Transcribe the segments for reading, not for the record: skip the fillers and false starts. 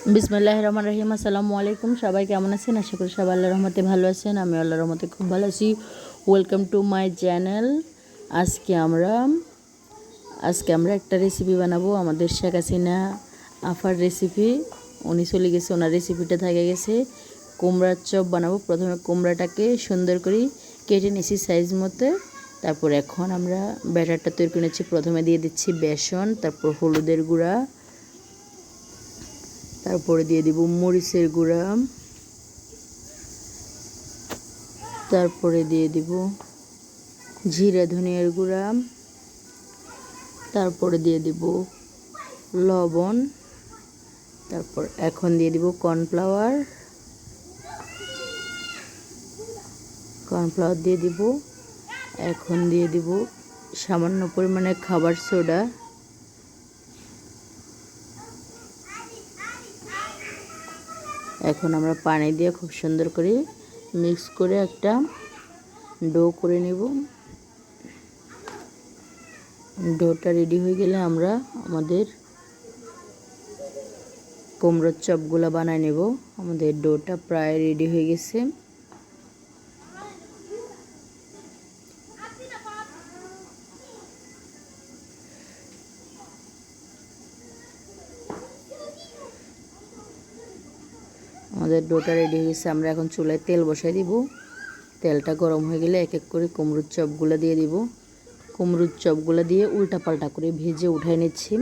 বিসমিল্লাহির রহমানির রহিম। আসসালামু আলাইকুম। সবাই কেমন আছেন? আশা করি সবাই আল্লাহর রহমতে ভালো আছেন। আমি আল্লাহর রহমতে খুব ভালো আছি। Welcome to my channel. আজকে আমরা একটা রেসিপি বানাবো, আমাদের শেখ হাসিনা আফার রেসিপি। উনি চলে গেছে, ওনার রেসিপিটা থেকে গেছে। কুমড়ার চপ বানাবো। প্রথমে কুমড়াটাকে সুন্দর করে কেটে নিয়েছি সাইজ মতো। তারপর এখন আমরা ব্যাটারটা তৈরি করে নিচ্ছি। প্রথমে দিয়ে দিচ্ছি বেসন, তারপর হলুদের গুঁড়া, তারপরে দিয়ে দিব মরিচের গুঁড়া, তারপরে দিয়ে দিব জিরা ধনিয়ার গুঁড়া, তারপরে দিয়ে দিব লবণ, তারপর এখন দিয়ে দিব কর্নফ্লাওয়ার দিয়ে দিব। এখন দিয়ে দিব সামান্য পরিমাণে খাবার সোডা। এখন আমরা পানি দিয়ে খুব সুন্দর করে মিক্স করে একটা ডো করে নেব। ডোটা রেডি হয়ে গেলে আমরা আমাদের কুমড়োর চপগুলো বানায় নেব। আমাদের ডোটা প্রায় রেডি হয়ে গেছে। আমাদের ডোটা রেডি হয়ে গেছে। আমরা এখন চুলায় তেল বসাই দিব। তেলটা গরম হয়ে গেলে এক এক করে কুমড়োর চপগুলো দিয়ে দিব। কুমড়োর চপগুলো দিয়ে উল্টা পাল্টা করে ভেজে উঠাই নিচ্ছি।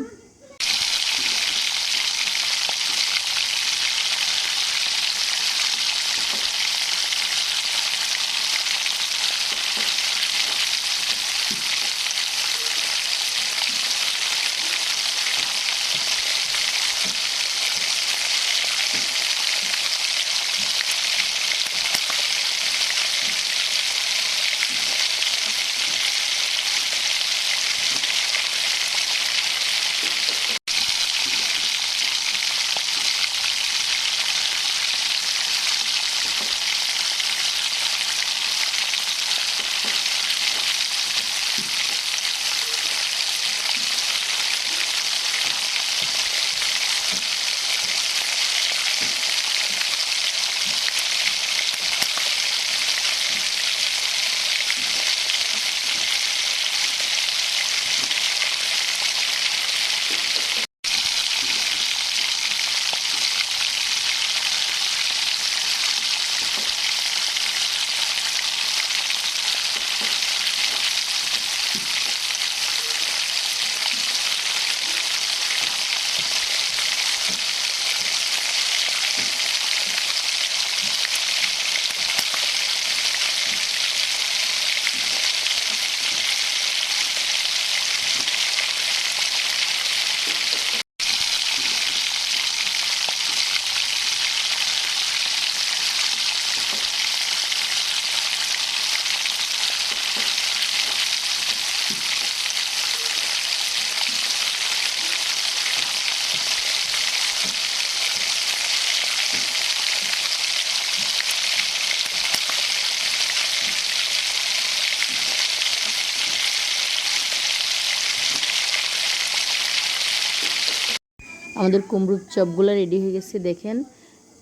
আমাদের কুমড়োর চপগুলো রেডি হয়ে গেছে। দেখেন,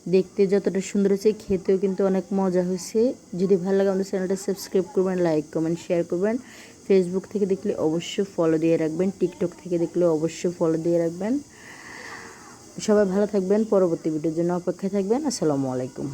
দেখতে যতটা সুন্দর হয়েছে, খেতেও কিন্তু অনেক মজা হয়েছে। যদি ভালো লাগে আমাদের চ্যানেলটা সাবস্ক্রাইব করবেন, লাইক কমেন্ট শেয়ার করবেন। ফেসবুক থেকে দেখলে অবশ্যই ফলো দিয়ে রাখবেন, টিকটক থেকে দেখলে অবশ্যই ফলো দিয়ে রাখবেন। সবাই ভালো থাকবেন, পরবর্তী ভিডিওর জন্য অপেক্ষায় থাকবেন। আসসালামু আলাইকুম।